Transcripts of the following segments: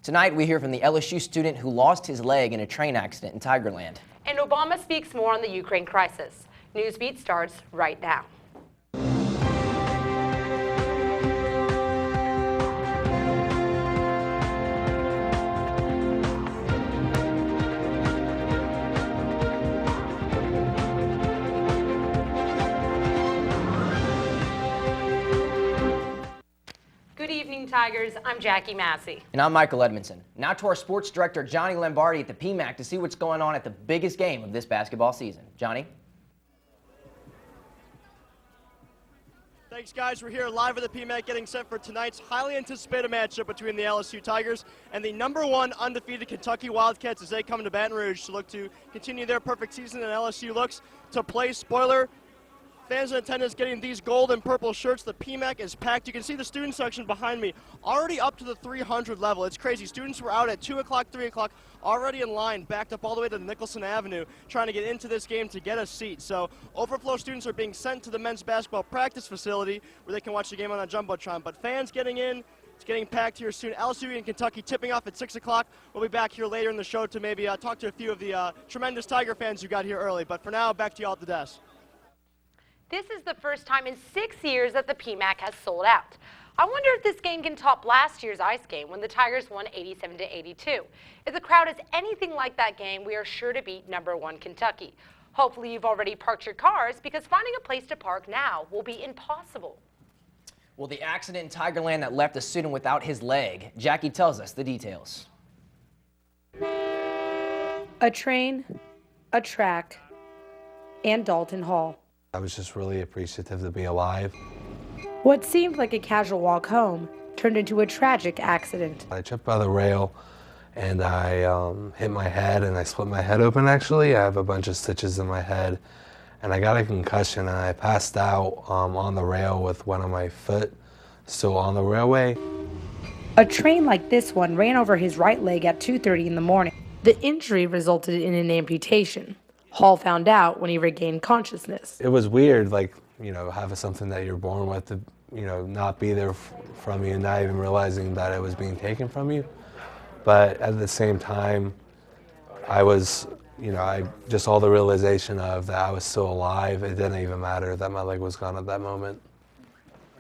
Tonight, we hear from the LSU student who lost his leg in a train accident in Tigerland. And Obama speaks more on the Ukraine crisis. Newsbeat starts right now. Good evening, Tigers. I'm Jackie Massey. And I'm Michael Edmondson. Now to our sports director, Johnny Lombardi at the PMAC to see what's going on at the biggest game of this basketball season. Johnny? Thanks, guys. We're here live at the PMAC getting set for tonight's highly anticipated matchup between the LSU Tigers and the #1 undefeated Kentucky Wildcats as they come to Baton Rouge to look to continue their perfect season, and LSU looks to play spoiler. Fans in attendance getting these gold and purple shirts. The PMAC is packed. You can see the student section behind me already up to the 300 level. It's crazy. Students were out at 2 o'clock, 3 o'clock, already in line, backed up all the way to Nicholson Avenue, trying to get into this game to get a seat. So overflow students are being sent to the men's basketball practice facility where they can watch the game on a Jumbotron. But fans getting in, it's getting packed here soon. LSU and Kentucky tipping off at 6 o'clock. We'll be back here later in the show to maybe talk to a few of the tremendous Tiger fans who got here early. But for now, back to you all at the desk. This is the first time in 6 years that the PMAC has sold out. I wonder if this game can top last year's ice game when the Tigers won 87-82. If the crowd is anything like that game, we are sure to beat #1 Kentucky. Hopefully you've already parked your cars because finding a place to park now will be impossible. Well, the accident in Tigerland that left a student without his leg. Jackie tells us the details. A train, a track, and Dalton Hall. I was just really appreciative to be alive. What seemed like a casual walk home turned into a tragic accident. I tripped by the rail and I hit my head and I split my head open actually. I have a bunch of stitches in my head and I got a concussion and I passed out on the rail with one of my foot still on the railway. A train like this one ran over his right leg at 2:30 in the morning. The injury resulted in an amputation. Hall found out when he regained consciousness. It was weird, like, having something that you're born with to, not be there from you, not even realizing that it was being taken from you. But at the same time, I was, I just all the realization of that I was still alive. It didn't even matter that my leg was gone at that moment.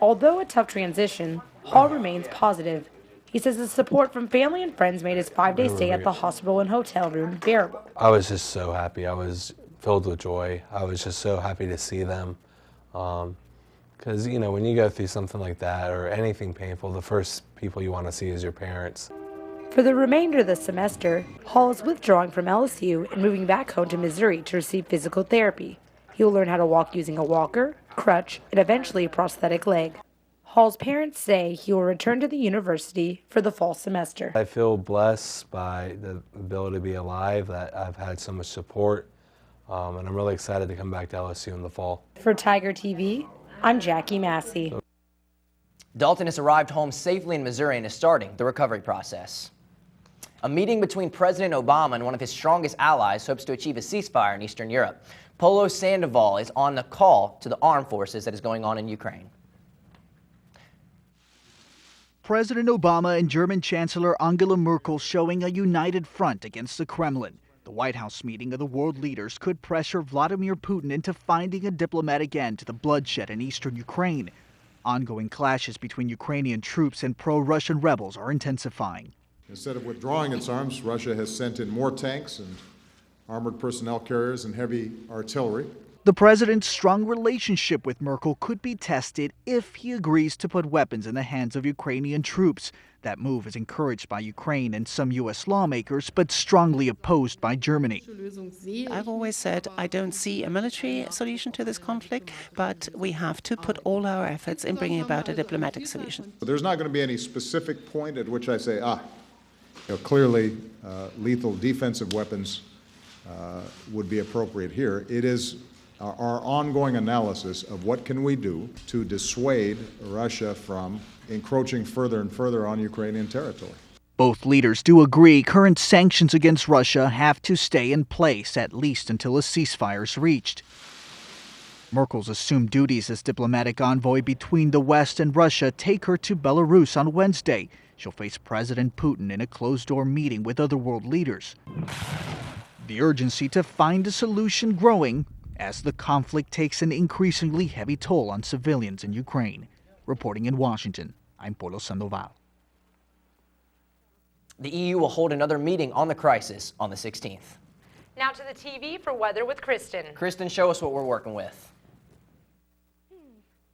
Although a tough transition, Hall remains positive. He says the support from family and friends made his 5-day stay at the hospital and hotel room bearable. I was just so happy. I was filled with joy. I was just so happy to see them. Because, when you go through something like that or anything painful, the first people you want to see is your parents. For the remainder of the semester, Hall is withdrawing from LSU and moving back home to Missouri to receive physical therapy. He will learn how to walk using a walker, crutch, and eventually a prosthetic leg. Hall's parents say he will return to the university for the fall semester. I feel blessed by the ability to be alive, that I've had so much support, and I'm really excited to come back to LSU in the fall. For Tiger TV, I'm Jackie Massey. Dalton has arrived home safely in Missouri and is starting the recovery process. A meeting between President Obama and one of his strongest allies hopes to achieve a ceasefire in Eastern Europe. Polo Sandoval is on the call to the armed forces that is going on in Ukraine. President Obama and German Chancellor Angela Merkel showing a united front against the Kremlin. The White House meeting of the world leaders could pressure Vladimir Putin into finding a diplomatic end to the bloodshed in eastern Ukraine. Ongoing clashes between Ukrainian troops and pro-Russian rebels are intensifying. Instead of withdrawing its arms, Russia has sent in more tanks and armored personnel carriers and heavy artillery. The president's strong relationship with Merkel could be tested if he agrees to put weapons in the hands of Ukrainian troops. That move is encouraged by Ukraine and some U.S. lawmakers, but strongly opposed by Germany. I've always said I don't see a military solution to this conflict, but we have to put all our efforts in bringing about a diplomatic solution. There's not going to be any specific point at which I say, clearly lethal defensive weapons would be appropriate here. It is our ongoing analysis of what can we do to dissuade Russia from encroaching further and further on Ukrainian territory. Both leaders do agree current sanctions against Russia have to stay in place, at least until a ceasefire is reached. Merkel's assumed duties as diplomatic envoy between the West and Russia take her to Belarus on Wednesday. She'll face President Putin in a closed-door meeting with other world leaders. The urgency to find a solution growing as the conflict takes an increasingly heavy toll on civilians in Ukraine. Reporting in Washington, I'm Polo Sandoval. The EU will hold another meeting on the crisis on the 16th. Now to the TV for weather with Kristen. Kristen, show us what we're working with.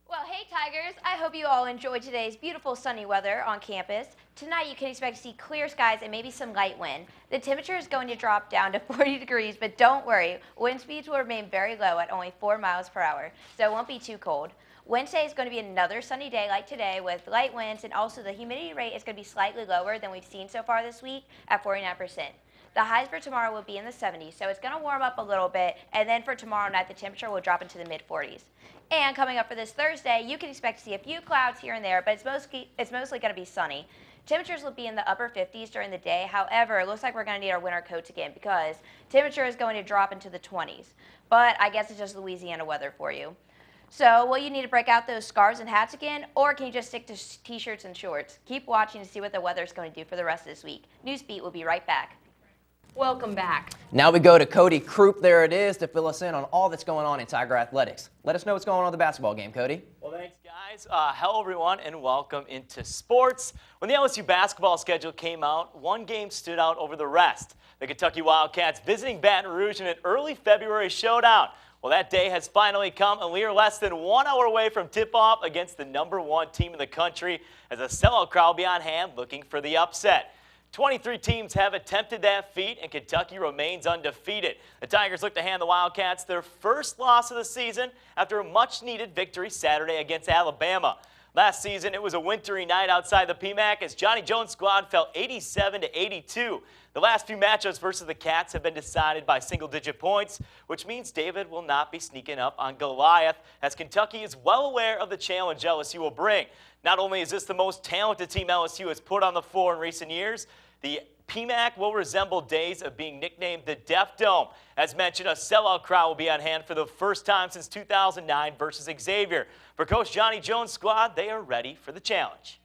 Well, hey Tigers, I hope you all enjoyed today's beautiful sunny weather on campus. Tonight you can expect to see clear skies and maybe some light wind. The temperature is going to drop down to 40 degrees, but don't worry, wind speeds will remain very low at only 4 miles per hour, so it won't be too cold. Wednesday is going to be another sunny day like today with light winds, and also the humidity rate is going to be slightly lower than we've seen so far this week at 49%. The highs for tomorrow will be in the 70s, so it's going to warm up a little bit, and then for tomorrow night the temperature will drop into the mid-40s. And coming up for this Thursday, you can expect to see a few clouds here and there, but it's mostly going to be sunny. Temperatures will be in the upper 50s during the day. However, it looks like we're going to need our winter coats again because temperature is going to drop into the 20s. But I guess it's just Louisiana weather for you. So will you need to break out those scarves and hats again, or can you just stick to t-shirts and shorts? Keep watching to see what the weather is going to do for the rest of this week. Newsbeat will be right back. Welcome back. Now we go to Cody Croup, there it is, to fill us in on all that's going on in Tiger Athletics. Let us know what's going on with the basketball game, Cody. Well, thanks, guys. Hello, everyone, and welcome into sports. When the LSU basketball schedule came out, one game stood out over the rest. The Kentucky Wildcats visiting Baton Rouge in an early February showdown. Well, that day has finally come, and we are less than 1 hour away from tip-off against the #1 team in the country as a sellout crowd will be on hand looking for the upset. 23 teams have attempted that feat, and Kentucky remains undefeated. The Tigers look to hand the Wildcats their first loss of the season after a much-needed victory Saturday against Alabama. Last season, it was a wintry night outside the PMAC as Johnny Jones' squad fell 87-82. The last few matchups versus the Cats have been decided by single-digit points, which means David will not be sneaking up on Goliath, as Kentucky is well aware of the challenge LSU will bring. Not only is this the most talented team LSU has put on the floor in recent years, the PMAC will resemble days of being nicknamed the Deaf Dome. As mentioned, a sellout crowd will be on hand for the first time since 2009 versus Xavier. For Coach Johnny Jones' squad, they are ready for the challenge.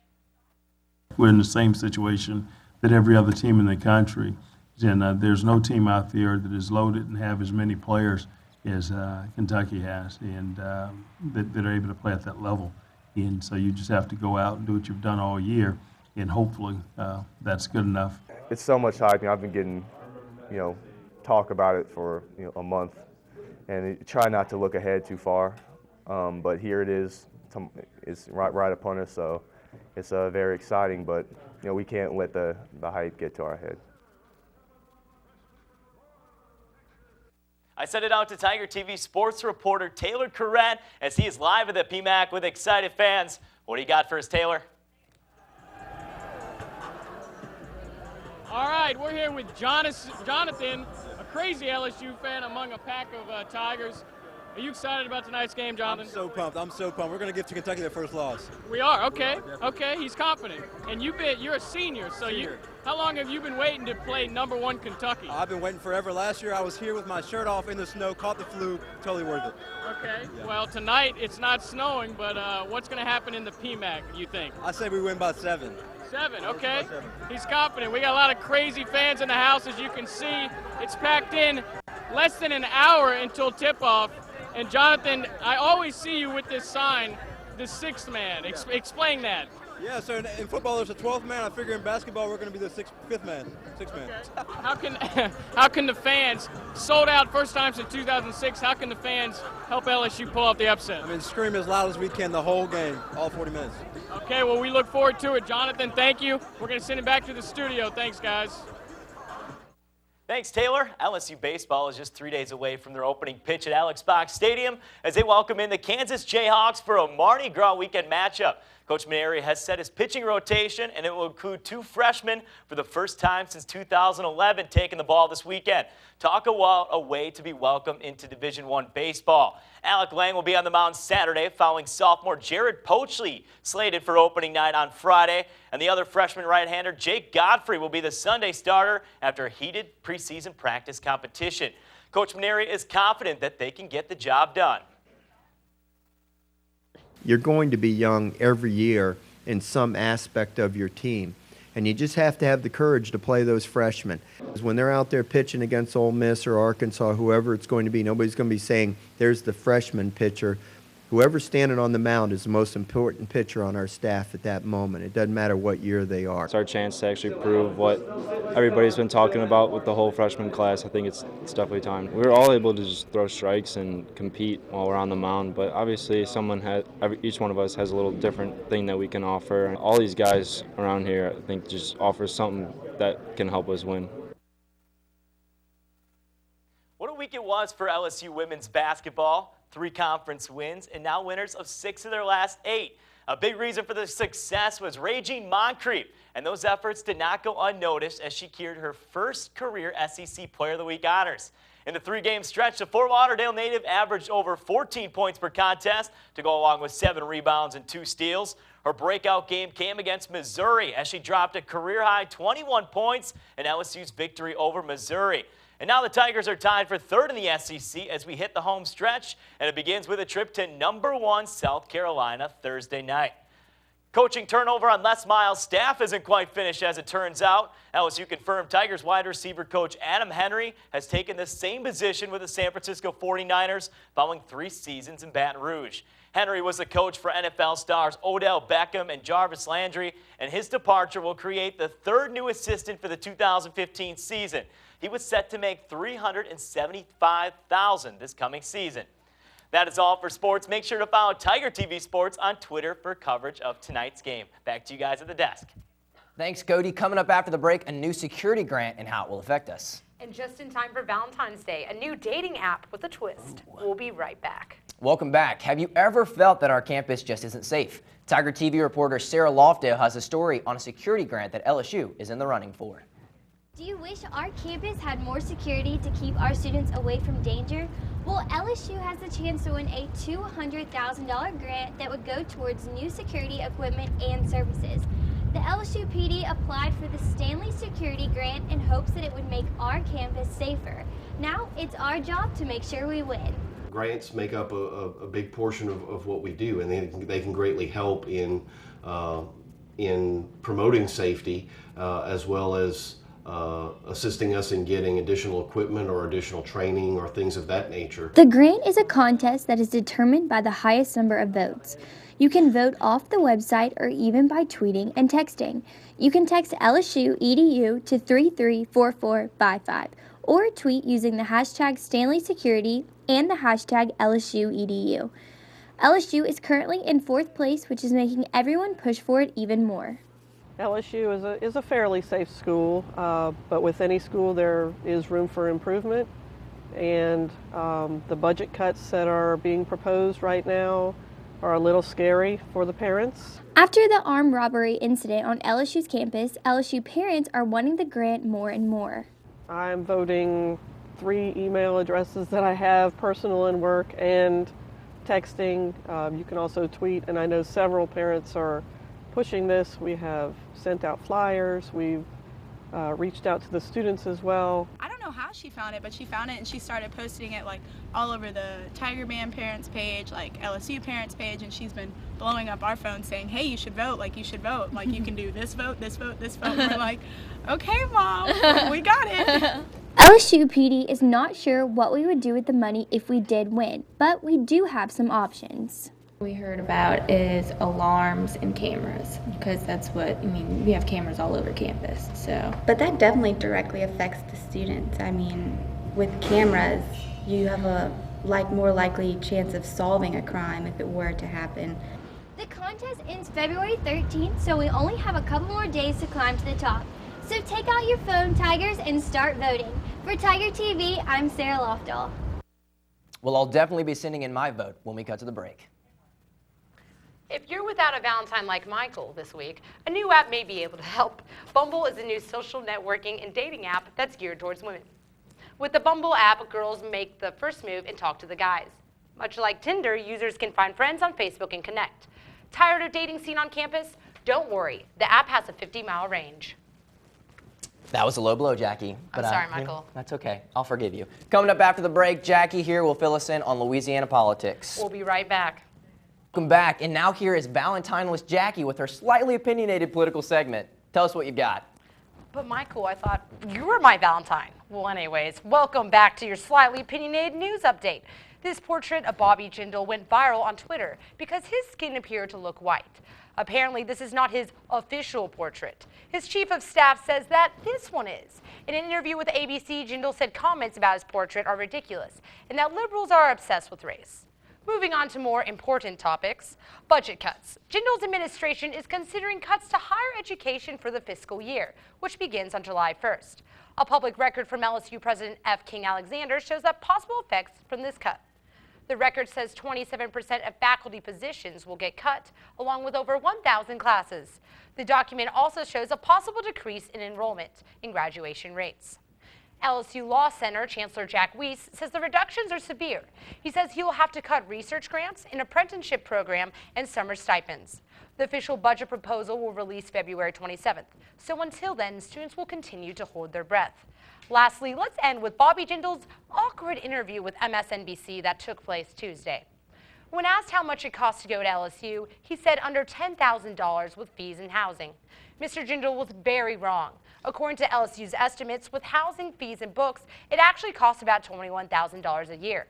We're in the same situation that every other team in the country is in. There's no team out there that is loaded and have as many players as Kentucky has, and that are able to play at that level. And so you just have to go out and do what you've done all year, and hopefully that's good enough. It's so much hype. I've been getting, talk about it for a month, and try not to look ahead too far. But here it is. It's right upon us, so it's very exciting. But we can't let the hype get to our head. I sent it out to Tiger TV sports reporter Taylor Corrett as he is live at the PMAC with excited fans. What do you got for us, Taylor? All right, we're here with Jonathan, a crazy LSU fan among a pack of Tigers. Are you excited about tonight's game, Jonathan? I'm so pumped. We're going to give to Kentucky their first loss. We are. Okay. Okay. He's confident. And you're a senior, so how long have you been waiting to play #1 Kentucky? I've been waiting forever. Last year I was here with my shirt off in the snow, caught the flu, totally worth it. Okay. Yeah. Well, tonight it's not snowing, but what's going to happen in the PMAC, you think? I say we win by 7. 7, okay. He's confident. We got a lot of crazy fans in the house, as you can see. It's packed in. Less than an hour until tip-off. And Jonathan, I always see you with this sign, the 6th man. Explain that. Yeah, so in football there's a 12th man. I figure in basketball we're going to be the 5th man, 6th man. Okay. How can the fans, sold out first time since 2006, how can the fans help LSU pull off the upset? I mean, scream as loud as we can the whole game, all 40 minutes. Okay, well, we look forward to it. Jonathan, thank you. We're going to send it back to the studio. Thanks, guys. Thanks, Taylor. LSU baseball is just 3 days away from their opening pitch at Alex Box Stadium as they welcome in the Kansas Jayhawks for a Mardi Gras weekend matchup. Coach Maneri has set his pitching rotation, and it will include 2 freshmen for the first time since 2011 taking the ball this weekend. Talk about a way to be welcomed into Division I baseball. Alec Lang will be on the mound Saturday following sophomore Jared Pochley slated for opening night on Friday. And the other freshman right-hander Jake Godfrey will be the Sunday starter after a heated preseason practice competition. Coach Maneri is confident that they can get the job done. You're going to be young every year in some aspect of your team. And you just have to have the courage to play those freshmen. When they're out there pitching against Ole Miss or Arkansas, whoever it's going to be, nobody's going to be saying, there's the freshman pitcher. Whoever's standing on the mound is the most important pitcher on our staff at that moment. It doesn't matter what year they are. It's our chance to actually prove what everybody's been talking about with the whole freshman class. I think it's definitely time. We were all able to just throw strikes and compete while we're on the mound, but obviously each one of us has a little different thing that we can offer. And all these guys around here, I think, just offer something that can help us win. What a week it was for LSU women's basketball. 3 conference wins, and now winners of 6 of their last 8. A big reason for the success was Regine Moncrief, and those efforts did not go unnoticed as she secured her first career SEC Player of the Week honors. In the 3-game stretch, the Fort Lauderdale native averaged over 14 points per contest to go along with 7 rebounds and 2 steals. Her breakout game came against Missouri as she dropped a career-high 21 points in LSU's victory over Missouri. And now the Tigers are tied for 3rd in the SEC as we hit the home stretch, and it begins with a trip to #1 South Carolina Thursday night. Coaching turnover on Les Miles' staff isn't quite finished as it turns out. LSU confirmed Tigers wide receiver coach Adam Henry has taken the same position with the San Francisco 49ers following 3 seasons in Baton Rouge. Henry was the coach for NFL stars Odell Beckham and Jarvis Landry, and his departure will create the 3rd new assistant for the 2015 season. He was set to make $375,000 this coming season. That is all for sports. Make sure to follow Tiger TV Sports on Twitter for coverage of tonight's game. Back to you guys at the desk. Thanks, Cody. Coming up after the break, a new security grant and how it will affect us. And just in time for Valentine's Day, a new dating app with a twist. We'll be right back. Welcome back. Have you ever felt that our campus just isn't safe? Tiger TV reporter Sarah Lofdale has a story on a security grant that LSU is in the running for. Do you wish our campus had more security to keep our students away from danger? Well, LSU has the chance to win a $200,000 grant that would go towards new security equipment and services. The LSU PD applied for the Stanley Security Grant in hopes that it would make our campus safer. Now it's our job to make sure we win. Grants make up a big portion of what we do, and they can greatly help in promoting safety as well as assisting us in getting additional equipment or additional training or things of that nature. The grant is a contest that is determined by the highest number of votes. You can vote off the website or even by tweeting and texting. You can text LSU EDU to 334455 or tweet using the hashtag Stanley Security and the hashtag LSU EDU. LSU is currently in 4th place, which is making everyone push for it even more. LSU is a fairly safe school, but with any school there is room for improvement, and the budget cuts that are being proposed right now are a little scary for the parents. After the armed robbery incident on LSU's campus, LSU parents are wanting the grant more and more. I'm voting 3 email addresses that I have, personal and work, and texting. You can also tweet, and I know several parents are pushing this. We have sent out flyers. We've reached out to the students as well. I don't know how she found it, but she found it and she started posting it like all over the Tiger Band parents page, like LSU parents page, and she's been blowing up our phone saying, hey, you should vote, like you should vote, like you can do this vote, this vote, this vote. And we're like, okay, Mom, we got it. LSU PD is not sure what we would do with the money if we did win, but we do have some options. We heard about is alarms and cameras, because that's what, we have cameras all over campus, so. But that definitely directly affects the students. With cameras, you have a more likely chance of solving a crime if it were to happen. The contest ends February 13th, so we only have a couple more days to climb to the top. So take out your phone, Tigers, and start voting. For Tiger TV, I'm Sarah Lofdahl. Well, I'll definitely be sending in my vote when we cut to the break. If you're without a Valentine like Michael this week, a new app may be able to help. Bumble is a new social networking and dating app that's geared towards women. With the Bumble app, girls make the first move and talk to the guys. Much like Tinder, users can find friends on Facebook and connect. Tired of dating scene on campus? Don't worry, the app has a 50-mile range. That was a low blow, Jackie. I'm sorry, Michael. That's okay. I'll forgive you. Coming up after the break, Jackie here will fill us in on Louisiana politics. We'll be right back. Welcome back, and now here is Valentine with Jackie with her slightly opinionated political segment. Tell us what you got. But Michael, I thought you were my Valentine. Well, anyways, welcome back to your slightly opinionated news update. This portrait of Bobby Jindal went viral on Twitter because his skin appeared to look white. Apparently, this is not his official portrait. His chief of staff says that this one is. In an interview with ABC, Jindal said comments about his portrait are ridiculous and that liberals are obsessed with race. Moving on to more important topics, budget cuts. Jindal's administration is considering cuts to higher education for the fiscal year, which begins on July 1st. A public record from LSU President F. King Alexander shows that possible effects from this cut. The record says 27% of faculty positions will get cut, along with over 1,000 classes. The document also shows a possible decrease in enrollment in graduation rates. LSU Law Center Chancellor Jack Weiss says the reductions are severe. He says he will have to cut research grants, an apprenticeship program, and summer stipends. The official budget proposal will release February 27th. So until then, students will continue to hold their breath. Lastly, let's end with Bobby Jindal's awkward interview with MSNBC that took place Tuesday. When asked how much it costs to go to LSU, he said under $10,000 with fees and housing. Mr. Jindal was very wrong. According to LSU's estimates, with housing, fees, and books, it actually costs about $21,000 a year.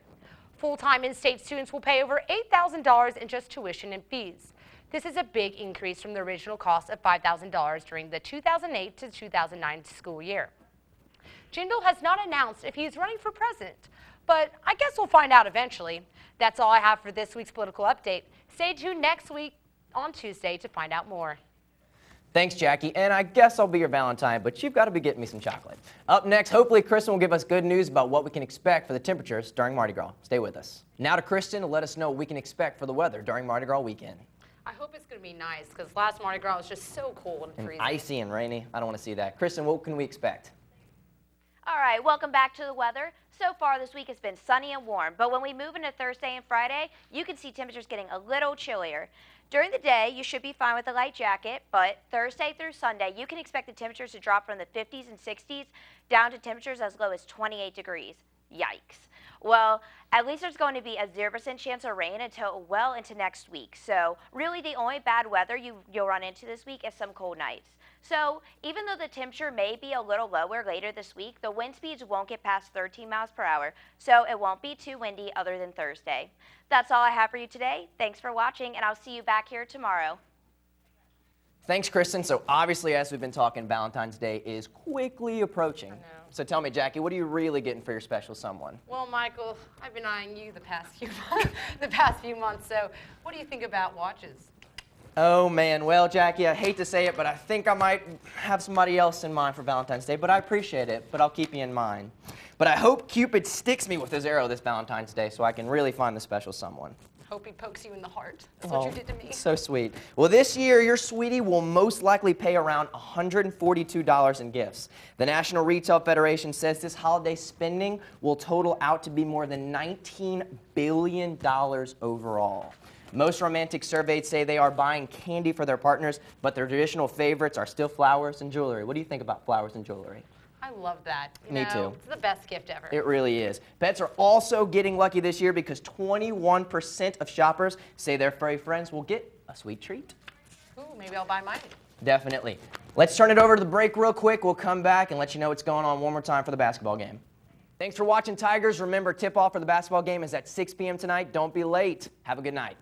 Full-time in-state students will pay over $8,000 in just tuition and fees. This is a big increase from the original cost of $5,000 during the 2008 to 2009 school year. Jindal has not announced if he is running for president, but I guess we'll find out eventually. That's all I have for this week's political update. Stay tuned next week on Tuesday to find out more. Thanks, Jackie, and I guess I'll be your Valentine, but you've got to be getting me some chocolate. Up next, hopefully Kristen will give us good news about what we can expect for the temperatures during Mardi Gras. Stay with us. Now to Kristen to let us know what we can expect for the weather during Mardi Gras weekend. I hope it's going to be nice because last Mardi Gras was just so cold and freezing. Icy and rainy. I don't want to see that. Kristen, what can we expect? All right, welcome back to the weather. So far this week has been sunny and warm, but when we move into Thursday and Friday, you can see temperatures getting a little chillier. During the day, you should be fine with a light jacket, but Thursday through Sunday, you can expect the temperatures to drop from the 50s and 60s down to temperatures as low as 28 degrees. Yikes. Well, at least there's going to be a 0% chance of rain until well into next week. So really the only bad weather you'll run into this week is some cold nights. So even though the temperature may be a little lower later this week, the wind speeds won't get past 13 miles per hour, so it won't be too windy other than Thursday. That's all I have for you today. Thanks for watching, and I'll see you back here tomorrow. Thanks, Kristen. So obviously, as we've been talking, Valentine's Day is quickly approaching. So tell me, Jackie, what are you really getting for your special someone? Well, Michael, I've been eyeing you the past few months. So what do you think about watches? Oh, man. Well, Jackie, I hate to say it, but I think I might have somebody else in mind for Valentine's Day, but I appreciate it, but I'll keep you in mind. But I hope Cupid sticks me with his arrow this Valentine's Day so I can really find the special someone. Hope he pokes you in the heart. That's what you did to me. So sweet. Well, this year, your sweetie will most likely pay around $142 in gifts. The National Retail Federation says this holiday spending will total out to be more than $19 billion overall. Most romantic surveys say they are buying candy for their partners, but their traditional favorites are still flowers and jewelry. What do you think about flowers and jewelry? I love that. Me too. It's the best gift ever. It really is. Pets are also getting lucky this year because 21% of shoppers say their furry friends will get a sweet treat. Ooh, maybe I'll buy mine. Definitely. Let's turn it over to the break real quick. We'll come back and let you know what's going on one more time for the basketball game. Thanks for watching, Tigers. Remember, tip-off for the basketball game is at 6 p.m. tonight. Don't be late. Have a good night.